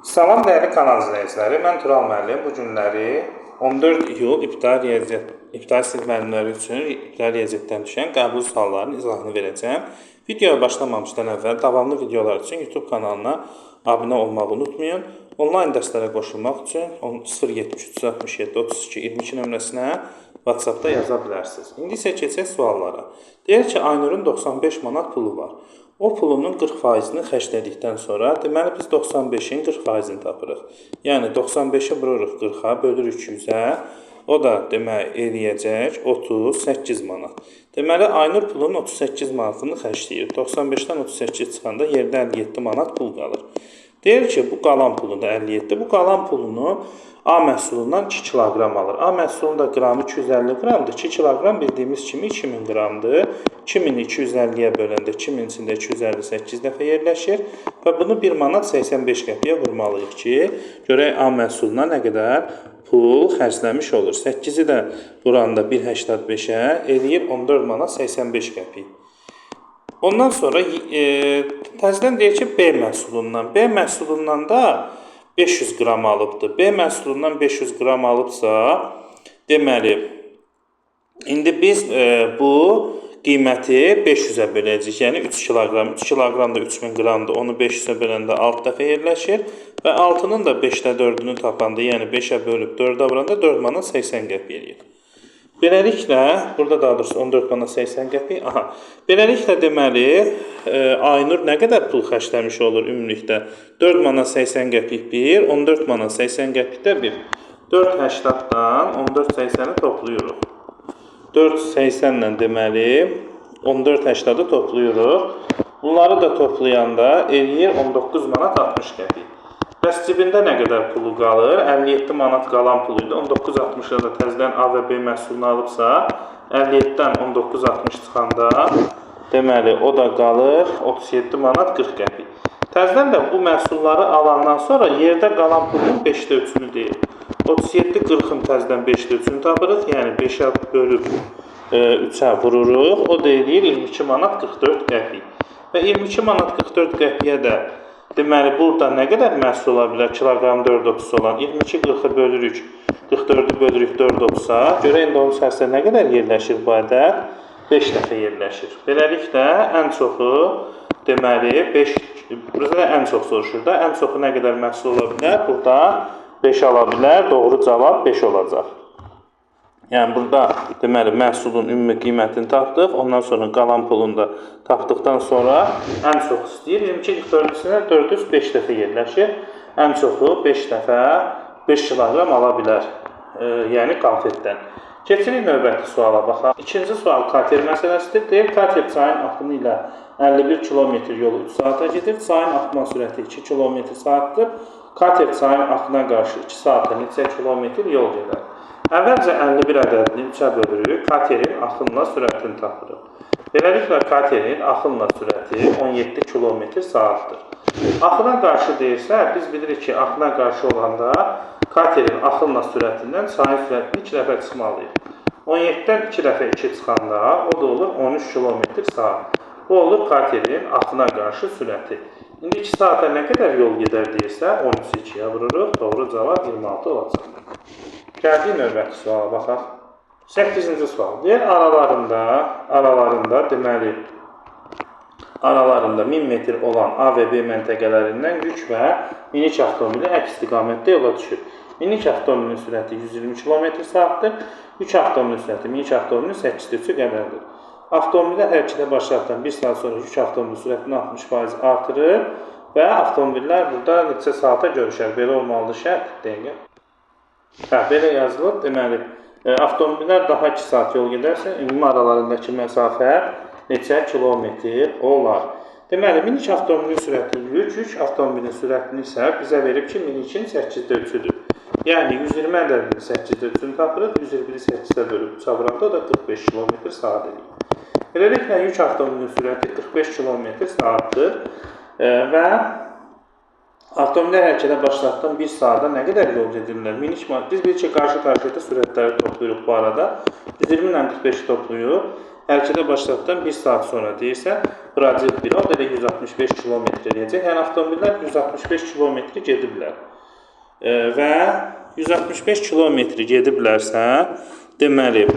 Salam dəyərli kanal izləyiciləri, mən Tural müəllim. Bu günləri 14 iyul ibtidai sinif müəllimləri üçün ibtidai riyaziyyatdan düşən qəbul suallarının izahını verəcəm. Videoya başlamamışdan əvvəl davamlı videolar üçün YouTube kanalına abunə olmağı unutmayın. Onlayn dərslərə qoşulmaq üçün 073 367 32 22 nömrəsinə WhatsApp-da yaza bilərsiniz. İndi isə keçək suallara. Deyir ki, Aynurun 95 manat pulu var. O pulunun 40%-ni xərclədikdən sonra, deməli biz 95-in 40%-ni tapırıq. Yəni 95-i vururuq 40-a, bölürük 100-ə. O da demək eləyəcək 38 manat. Deməli Aynur pulun 38 manatını xərcləyir. 95-dən 38 çıxanda yerdə 57 manat pul qalır. Deyir ki, bu qalan pulunda 57. Bu qalan pulunu A məhsulundan 2 kiloqram alır. A məhsulunun da qramı 250 qramdır. 2 kiloqram bildiyimiz kimi 2000 qramdır. 2000-i 250-yə böləndə 2000 içində 258 dəfə yerləşir. Və bunu 1 manat 85 qəpiyə vurmalıyıq ki, görək A məhsuluna nə qədər pul xərcləmiş olur. 8-i də buranda 1.85-ə eləyir 14 manat 85 qəpik. Ondan sonra təzədən deyir ki, B məhsulundan. B məhsulundan da 500 qram alıbdır. B məhsulundan 500 qram alıbsa, deməli, indi biz bu qiyməti 500-ə böləcəyik. Yəni 3 kiloqram. 3 kiloqram da 3000 qramdır. Onu 500-ə böləndə 6 dəfə yerləşir. Və 6-nın da 5-də 4-ünü tapanda, yəni 5-ə bölüb 4-ə vuranda 4 manat 80 qəpik eləyir. Beləliklə, burada daha doğrusu 14 manat 80 qəpik. Aha. Beləliklə deməli, Aynur nə qədər pul xərcləmiş olur ümumilikdə? 4 manat 80 qəpik 1, 14 manat 80 qəpik də 1. 4.80-dan 14.80-i toplayırıq. 4.80-lə deməli 14.80-i toplayırıq. Bunları da toplayanda eləyir 19 manat 60 qəpik. Bəs cibində nə qədər pulu qalır? 57 manat qalan puluydu. 19.60-da da təzədən A və B məhsulunu alıbsa, 57-dən 19.60 çıxanda, deməli, o da qalır 37 manat 40 qəpik. Təzədən də bu məhsulları alandan sonra yerdə qalan pulun 5-də 3-ünü deyir. 37-40-ın təzədən 5-də 3-ünü tapırıq, yəni 5-ə bölüb 3-ə vururuq. O da eləyir 22 manat 44 qəpik. Və 22 manat 44 qəpiyə də deməli, burada nə qədər məhsul ola bilər? Kiloqram 4.30 olan 22-40-ı bölürük, 44-ü bölürük 4.30-a. Görə indi onun içərisində nə qədər yerləşir bu ədəd? 5 dəfə yerləşir. Beləliklə, ən çoxu, deməli, 5, burada ən çox soruşur da, ən çoxu nə qədər məhsul ola bilər? Burada 5 ala bilər, doğru cavab 5 olacaq. Yəni, burada deməli, məhsulun ümumi qiymətini tapdıq, ondan sonra qalan pulunu da tapdıqdan sonra ən çox istəyir. 22-44-üsünə 405 dəfə yerləşir. Ən çoxu 5 dəfə 5 kiloqram ala bilər, yəni konfetdən. Keçirik növbəti suala baxaq. İkinci sual kater məsələsidir. Deyir, kater çayın axını ilə 51 km yolu 3 saata gedir. Çayın axma sürəti 2 km saatdır. Kater çayın axına qarşı 2 saata neçə kilometr yol gedər? Əvvəlcə 51 ədədini 3-ə bölürük, katerin axınla sürətini tapırıq. Beləliklə, katerin axınla sürəti 17 km saatdır. Axına qarşı deyirsə, biz bilirik ki, axına qarşı olanda katerin axınla sürətindən çayın sürətini 2 dəfə çıxmalıyıq. 17-dən 2 dəfə 2 çıxanda, o da olur 13 km saat. Bu olur katerin axına qarşı sürəti. İndi 2 saata nə qədər yol gedər deyirsə, 13-ü 2-yə vururuq, doğru cavab 26 olacaq. Gəldik növbəti suala baxaq. 8-ci sual. Deyir, aralarında deməli, aralarında 1000 metr olan A və B məntəqələrindən yük və minik avtomobili əks istiqamətdə yola düşür. Minik avtomobilin sürəti 120 km saatdır. Yük avtomobilin sürəti minik avtomobilin 8-də 3-ü qədərdir. Avtomobillər hərəkətə başladıqdan 1 saat sonra yük avtomobilin sürətini 60% artırır və avtomobillər burada neçə saata görüşər. Belə olmalıdır şərt, dəqiqə. Belə yazılıb, deməli, avtomobillər daha 2 saat yol gedərsə, ümumi aralarındakı məsafə neçə kilometr olar? Deməli, minik avtomobilin sürəti yük avtomobilin sürətini isə bizə verib ki, minikin 8-də 3-üdür. Yəni, 120 ədədini 8-də 3-ünü tapırıq, 101-i 8-də bölüb çavranda o da 45 km saat edir. Beləliklə, yük avtomobilin sürəti 45 km saatdır və Avtomobillər hərəkətə başlatdan 1 saata nə qədər yol gedirlər? Miniş biz bir ki, qarşı-qarşıya sürətləri toplayırıq bu arada. 120 ilə 45 toplayırıq. Hərəkətə başlatdan 1 saat sonra deyirsə, radiyal bir o da 165 km eləyəcək. Yəni avtomobillər 165 km gediblər. Və 165 km gediblərsə, deməli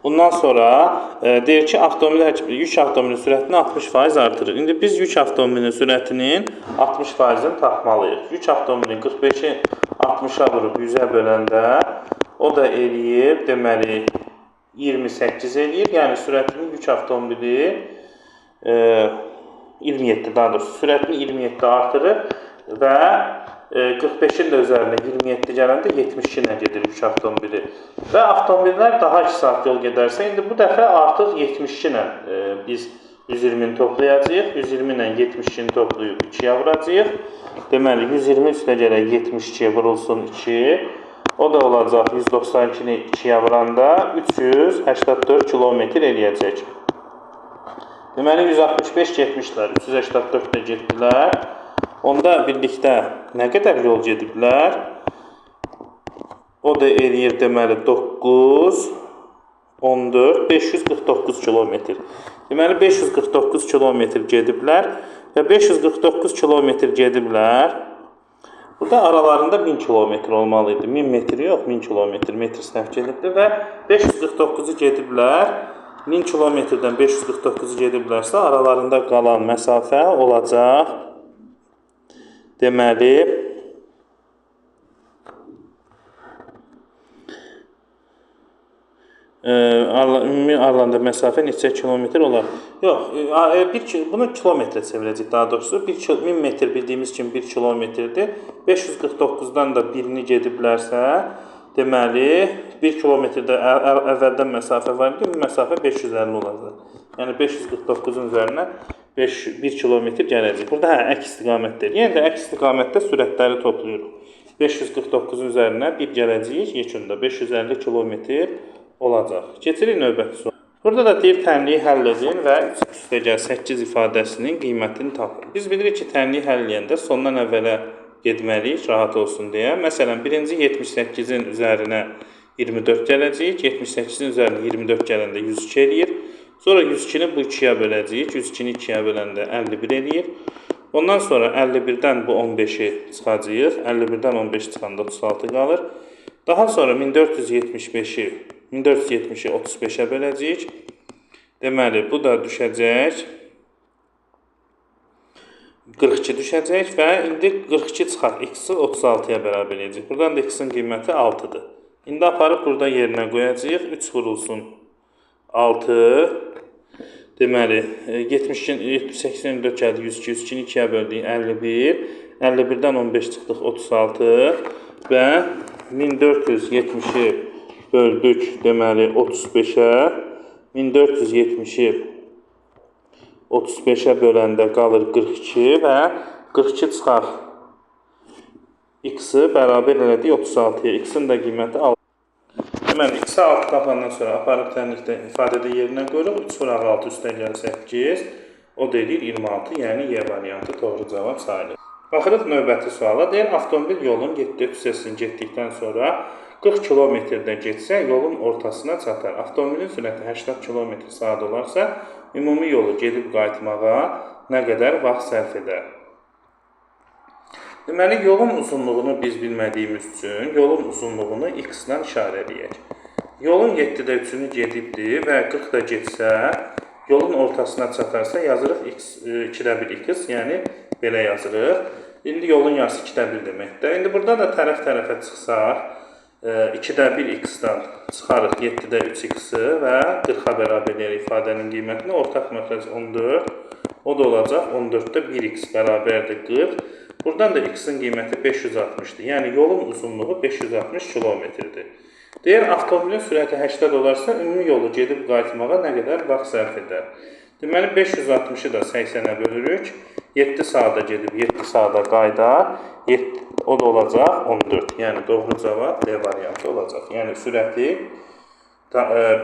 bundan sonra deyir ki, yük avtomobilinin sürətini 60% artırır. İndi biz yük avtomobilinin sürətinin 60%-ni tapmalıyıq. Yük avtomobilinin 45-i 60-a vurub 100-ə böləndə o da eləyir, deməli 28 eləyir. Yəni sürətinin yük avtomobili 27, daha doğrusu sürətini 27 artırır və 45-in də üzərinə 27 gələndə 72 ilə gedir yük avtomobili. Və avtomobillər daha 2 saat yol gedərsə, indi bu dəfə artıq 72 ilə biz 120-ni toplayacağıq. 120 ilə 72-ni toplayıb 2-yə vuracağıq. Deməli, 120 üstə gələk 72-yə vurulsun 2. O da olacaq 192-ni 2-yə vuranda 384 km eləyəcək. Deməli, 165 getmişlər, 384 də getdilər. Onda birlikdə nə qədər yol gediblər? O da eləyir deməli 9, 14, 549 km. Deməli 549 km gediblər və 549 km gediblər. Burada aralarında 1000 km olmalıydı. 1000 metr yox, 1000 km, metr səhv gedibdir və 549-u gediblər. 1000 km-dən 549-u gediblərsə aralarında qalan məsafə olacaq. Deməli, ümumi aralarında məsafə neçə kilometr olar? Yox, bunu kilometrə çevirəcək daha doğrusu. 1000 metr bildiyimiz kimi 1 kilometrdir. 549-dan da birini gediblərsə, deməli, 1 kilometrdə əvvəldən məsafə var idi, bu məsafə 550 olacaq. Yəni 549-un üzərinə 1 kilometr gələcək. Burada əks istiqamətdir. Yəni də əks istiqamətdə sürətləri toplayırıq. 549-un üzərinə 1 gələcəyik, yekunda 550 kilometr olacaq. Keçirik növbəti sual. Burada da deyir tənliyi həll edin və 3+8 ifadəsinin qiymətini tapın. Biz bilirik ki, tənliyi həll edəndə sondan əvvələ getməliyik, rahat olsun deyə. Məsələn, birinci 78-in üzərinə 24 gələcəyik. 78-in üzərinə 24 gələndə 102 eləyir. Sonra 102-ni bu 2-yə böləcəyik. 102-ni 2-yə böləndə 51 eləyir. Ondan sonra 51-dən bu 15-i çıxacağıq. 51-dən 15 çıxanda 36 qalır. Daha sonra 1470-i 35-ə böləcəyik. Deməli, bu da düşəcək. 42 düşəcək və indi 42 çıxar. X-i 36-ya bərabər edəcək. Buradan da X-in qiyməti 6-dır. İndi aparıb burada yerinə qoyacağıq. 3 vurulsun 6. Deməli, 84 gəldi, 102, 102-ni 2-yə böldük, 51. 51-dən 15 çıxdıq, 36 və 1470-i böldük, deməli, 35-ə. 1470-i 35-ə böləndə qalır 42 və 42 çıxar. X-i bərabər elədik 36-ya. X-in də qiyməti 6. Deməli, X-i 6 tapandan sonra aparıb tənlikdə ifadədə yerinə qoyuruq. 3 vuraq 6 üstə gəlir 8. O da edir 26, yəni Y variantı doğru cavab sayılır. Baxırıq növbəti suala. Deyir, avtomobil yolun 7 hissəsini getdikdən sonra 40 km-də getsə, yolun ortasına çatar. Avtomobilin sürəti 80 km/saat olarsa, ümumi yolu gedib qayıtmağa nə qədər vaxt sərf edər? Deməli, yolun uzunluğunu biz bilmədiyimiz üçün yolun uzunluğunu x-la işarə edək. Yolun 7-də 3-ünü gedibdir və 40-da getsə, yolun ortasına çatarsa yazırıq 2-də 1 x, yəni belə yazırıq. İndi yolun yarısı 2-də 1 deməkdir. İndi burada da tərəf-tərəfə çıxsaq, 2-də 1 x-dan çıxarıq 7-də 3 x-i və 40-a bərabər edək ifadənin qiymətini. Ortaq məxrəc 14, o da olacaq 14-də 1x bərabərdir 40. Buradan da x-in qiyməti 560-dır. Yəni, yolun uzunluğu 560 km-dir. Deyir, avtomobilin sürəti 80 olarsa, ümumi yolu gedib qayıtmağa nə qədər vaxt sərf edər? Deməli, 560-ı da 80-ə bölürük. 7 saata gedib, 7 saata qaydar. O da olacaq 14. Yəni, doğru cavab D variantı olacaq. Yəni, sürəti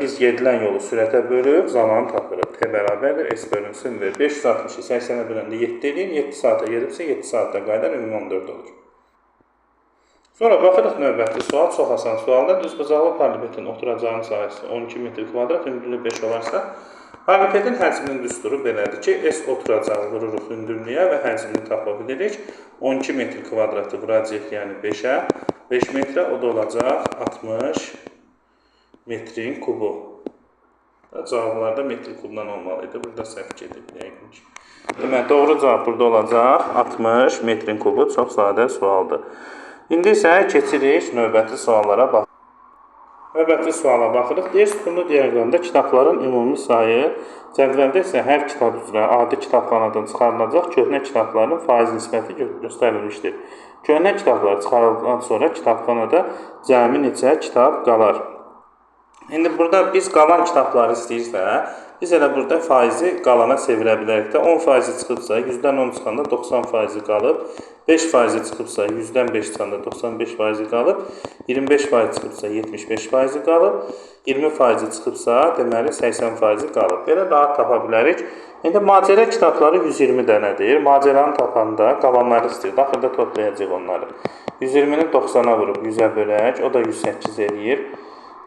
biz gedilən yolu sürətə bölüb zamanı tapırıq. T bərabərdir S bölünsün və 560-ı 80-ə böləndə 7 edir. 7 saata gedibsə 7 saatda qayıdar, ümumi 14 olur. Sonra baxırıq növbəti sual, çox asan sualdır. Düzbucaqlı paralelepipedin oturacağının sahəsi 12 metr kvadrat, hündürlüyü 5 olarsa, paralelepipedin həcminin düsturu belədir ki, S oturacağı vururuq hündürlüyə və həcmini tapa bilirik. 12 metr kvadratı vuracaq, yəni 5-ə, 5 metrə, o da olacaq 60 metrin kubu. Cavablarda metr kubdan olmalıydı. Burada səhv gedib. Demək, doğru cavab burada olacaq 60 metrin kubu. Çox sadə sualdır. İndi isə keçirik növbəti suallara bax. Növbəti suala baxırıq. Deyir, sütunlu diaqramda kitabların ümumi sayı, cədvəldə isə hər kitab üzrə adi kitabxanadan çıxarılacaq köhnə kitabların faiz nisbəti göstərilmişdir. Köhnə kitablar çıxarıldıqdan sonra kitabxanada cəmi neçə kitab qalar? İndi burada biz qalan kitabları istəyirsə, biz elə burada faizi qalana çevirə bilərik də. 10% çıxıbsa, 100-dən 10 çıxanda 90% qalıb. 5% çıxıbsa, 100-dən 5 çıxanda 95% qalıb. 25% çıxıbsa, 75% qalıb. 20% çıxıbsa, deməli 80% qalıb. Belə rahat tapa bilərik. İndi macəra kitabları 120 dənədir. Macəranı tapanda qalanları istəyir. Axırda toplayacaq onları. 120-ni 90-a vurub 100-ə bölək, o da 108 eləyir.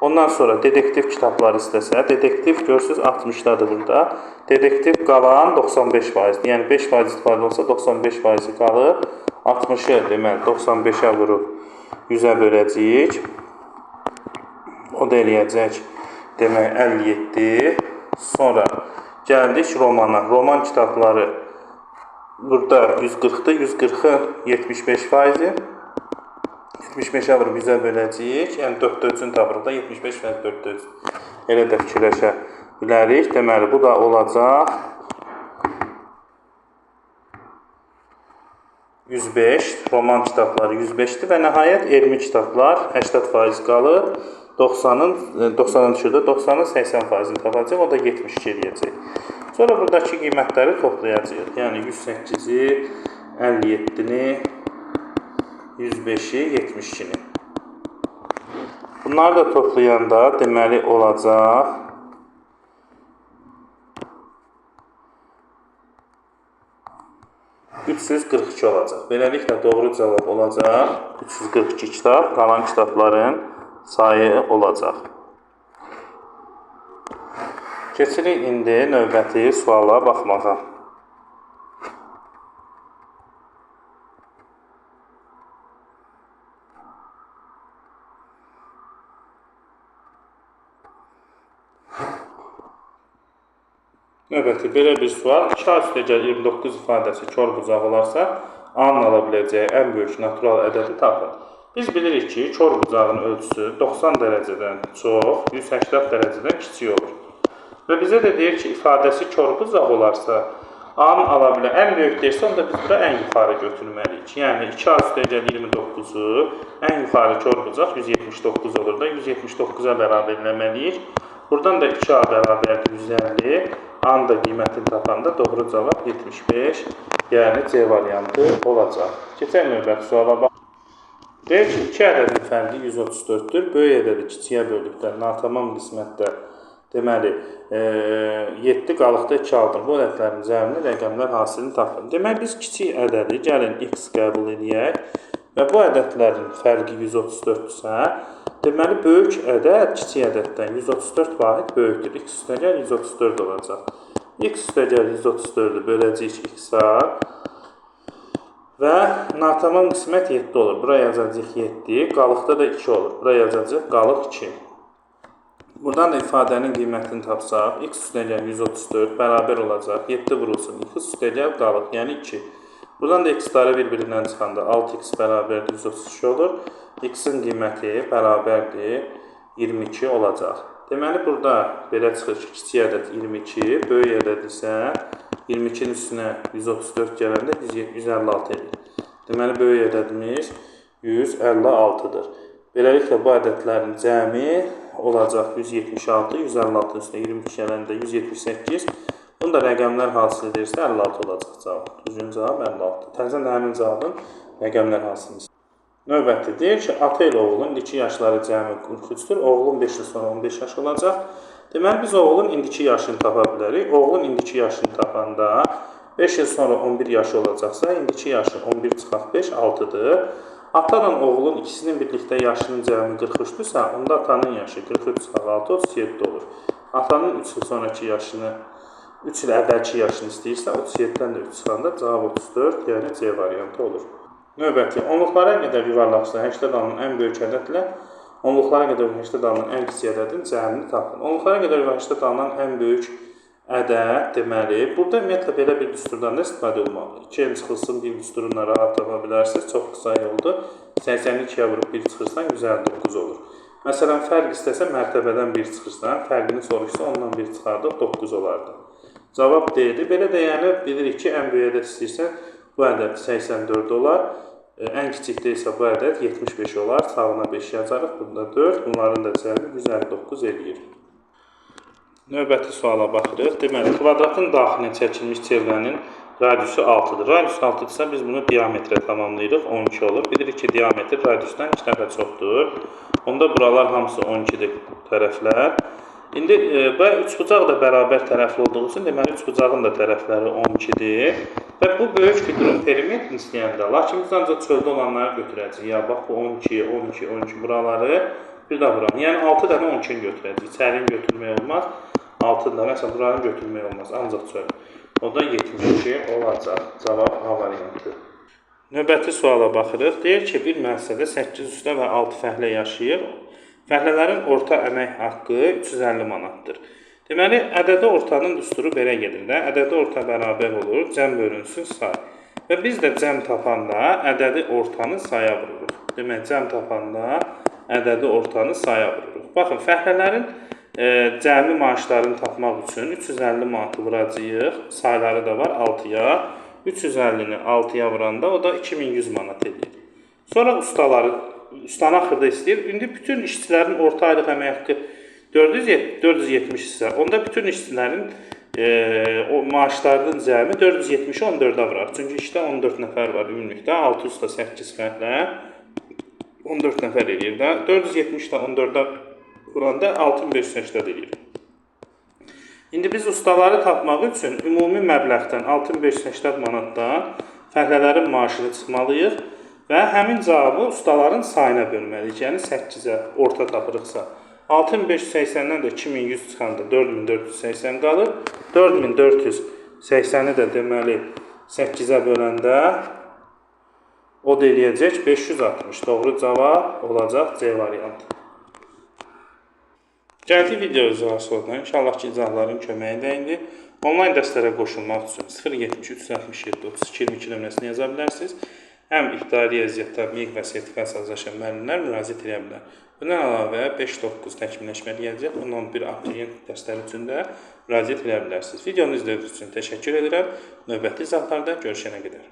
Ondan sonra dedektiv kitabları istəsə, dedektiv görsünüz 60-dadır burada. Dedektiv qalan 95%. Yəni 5% istifadə olsa 95% qalıb. 60-ı deməli 95-ə vurub 100-ə böləcəyik. O da eləyəcək demək 57. Sonra gəldik romana. Roman kitabları burada 140-dır. 140-ı 75%. 75-ə vurub 100-ə böləcəyik. Yəni 4/4-ünü tapırıq da 75 və 4/4. Elə də fikirləşə bilərik. Deməli, bu da olacaq 105. Roman kitabları 105-dir və nəhayət elmi kitablar 80% qalıb. 90-ın düşürdü. 90-ın 80%-ni tapacaq. O da 72 eləyəcək. Sonra buradakı qiymətləri toplayacaq. Yəni 108-i, 57-ni, 105-i, 72-ni. Bunları da toplayanda deməli olacaq 342 olacaq. Beləliklə doğru cavab olacaq 342 kitab, qalan kitabların sayı olacaq. Keçirik indi növbəti suala baxmağa. Növbəti belə bir sual. 2A+29 ifadəsi kor-bucaq olarsa, A-nın ala biləcəyi ən böyük natural ədədi tapın. Biz bilirik ki, kor-bucağın ölçüsü 90 dərəcədən çox, 180 dərəcədən kiçik olur. Və bizə də deyir ki, ifadəsi kor-bucaq olarsa, A-nın ala biləcəyi ən böyük deyirsə, onda biz bura ən yuxarı götürməliyik. Yəni 2A+29-u ən yuxarı kor-bucaq 179 olur da, 179-a bərabərləməliyik. Buradan da 2A bərabərdir 150. A-nın da qiymətini tapanda doğru cavab 75, yəni C variantı olacaq. Keçək növbəti suala bax. Deyir ki, 2 ədədin fərqi 134-dür. Böyük ədədi kiçiyə böldükdə natamam qismətdə deməli 7 qalıqda 2 aldım. Bu ədədlərin cəmini rəqəmlər hasilini tapın. Deməli biz kiçik ədədi gəlin x qəbul edək və bu ədədlərin fərqi 134-dürsə, deməli, böyük ədəd kiçik ədəddən 134 vahid böyükdür. X üstəgəl 134 olacaq. X üstəgəl 134-ü böləcəyik x-a və natamam qismət 7 olur. Buraya yazacaq 7, qalıqda da 2 olur. Buraya yazacaq qalıq 2. Buradan da ifadənin qiymətini tapsaq, x üstəgəl 134 bərabər olacaq. 7 vurulsun, x üstəgəl qalıq, yəni 2. Buradan da x-ları bir-birindən çıxanda 6x bərabərdir 132 olur. X-in qiyməti bərabərdir 22 olacaq. Deməli, burada belə çıxır ki, kiçik ədəd 22, böyük ədəd isə 22-nin üstünə 134 gələndə 156 edir. Deməli, böyük ədədimiz 156-dır. Beləliklə, bu ədədlərin cəmi olacaq 176, 156-ın üstünə 22 gələndə 178. Bunu da rəqəmlər hasil edirsə 56 olacaq cavab. Düzgün cavab 56. Təzən həmin cavabın rəqəmlər hasilini. Növbəti deyir ki, ata ilə oğlun indiki yaşları cəmi 43-dür. Oğlun 5 il sonra 15 yaş olacaq. Deməli, biz oğlun indiki yaşını tapa bilərik. Oğlun indiki yaşını tapanda 5 il sonra 11 yaşı olacaqsa, indiki yaşı 11 çıxaq 5, 6-dır. Ata ilə oğlun ikisinin birlikdə yaşının cəmi 43-dürsə, onda atanın yaşı 43 çıxaq 6, 37 olur. Atanın 3 il sonraki yaşını, 3 il əvvəlki yaşını istəyirsə, 37-dən də 3 çıxanda cavab 34, yəni C variantı olur. Növbəti, onluqlara qədər yuvarlaqsa 80 adamın ən böyük ədədlə onluqlara qədər 80 adamın ən kiçik ədədin cəmini tapın. Onluqlara qədər 80 adamın ən böyük ədəd deməli, burada ümumiyyətlə belə bir düsturdan da istifadə olmalı. 2 el çıxılsın, bir düsturuna rahat tapa bilərsiniz. Çox qısa yoldur. 82-yə vurub 1 çıxırsan, 159 olur. Məsələn, fərq istəsə mərtəbədən 1 çıxırsan, fərqini soruşsa ondan 1 çıxardıq, 9 olardı. Cavab D-dir. Belə də yəni bilirik ki, ən böyük ədəd istəyirsən, bu ədəd 84 olar. Ən kiçikdə isə bu ədəd 75 olar. Sağına 5 yazarıq. Burada 4. Bunların da cəmi 159 eləyir. Növbəti suala baxırıq. Deməli, kvadratın daxilinə çəkilmiş çevrənin radiusu 6-dır. Radius 6-dırsa biz bunu diametrə tamamlayırıq. 12 olur. Bilirik ki, diametr radiusdan 2 dəfə çoxdur. Onda buralar hamısı 12-dir tərəflər. İndi bu üçbucaq da bərabər tərəfli olduğu üçün, deməli, üçbucağın da tərəfləri 12-dir. Və bu böyük figurun perimetrini istəyəndə, lakin biz ancaq çöldə olanları götürəcəyik. Ya, bax, bu 12, 12, 12 buraları, bir də buranı. Yəni, 6 dənə 12-ni götürəcəyik. İçərini götürmək olmaz. 6 dənə, məsələn, buranı götürmək olmaz. Ancaq çöl. O da 72 olacaq. Cavab A variantı. Növbəti suala baxırıq. Deyir ki, bir müəssisədə 8 usta və 6 fəhlə yaşayır. Fəhlələrin orta əmək haqqı 350 manatdır. Deməli, ədədi ortanın düsturu belə gedir də. Ədədi orta bərabər olur, cəm bölünsün say. Və biz də cəm tapanda ədədi ortanı saya vururuq. Demək, cəm tapanda ədədi ortanı saya vururuq. Baxın, fəhlələrin cəmi maaşlarını tapmaq üçün 350 manatı vuracağıq. Sayları da var 6-ya. 350-ni 6-ya vuranda o da 2100 manat edir. Sonra ustanı axırda istəyir. İndi bütün işçilərin orta aylıq əmək haqqı 470 isə, onda bütün işçilərin maaşlarının cəmi 470-i 14-ə vuraq. Çünki işdə 14 nəfər var ümumilikdə, 6 usta 8 fəhlə 14 nəfər eləyir də. 470 də 14-ə vuranda 6580 eləyir. İndi biz ustaları tapmaq üçün ümumi məbləğdən 6580 manatdan fəhlələrin maaşını çıxmalıyıq və həmin cavabı ustaların sayına bölməliyik. Yəni 8-ə orta tapırıqsa 6580-dən də 2100 çıxanda 4480 qalır. 4480-i də deməli 8-ə böləndə o da eləyəcək 560. Doğru cavab olacaq C variantı. Gəldik video izahına. İnşallah ki, izahların köməyi dəyindi. Onlayn dərslərə qoşulmaq üçün 073 367 32 22 nömrəsini yaza bilərsiniz. Həm iqtidari riyaziyyatda miq və sertifikasiya hazırlaşan müəllimlər müraciət edə bilər. Bundan əlavə 5-9 təkmilləşmə riyaziyyat, 10-11 abituriyent dərsləri üçün də müraciət edə bilərsiniz. Videonu izlədiyiniz üçün təşəkkür edirəm. Növbəti izahlarda görüşənə qədər.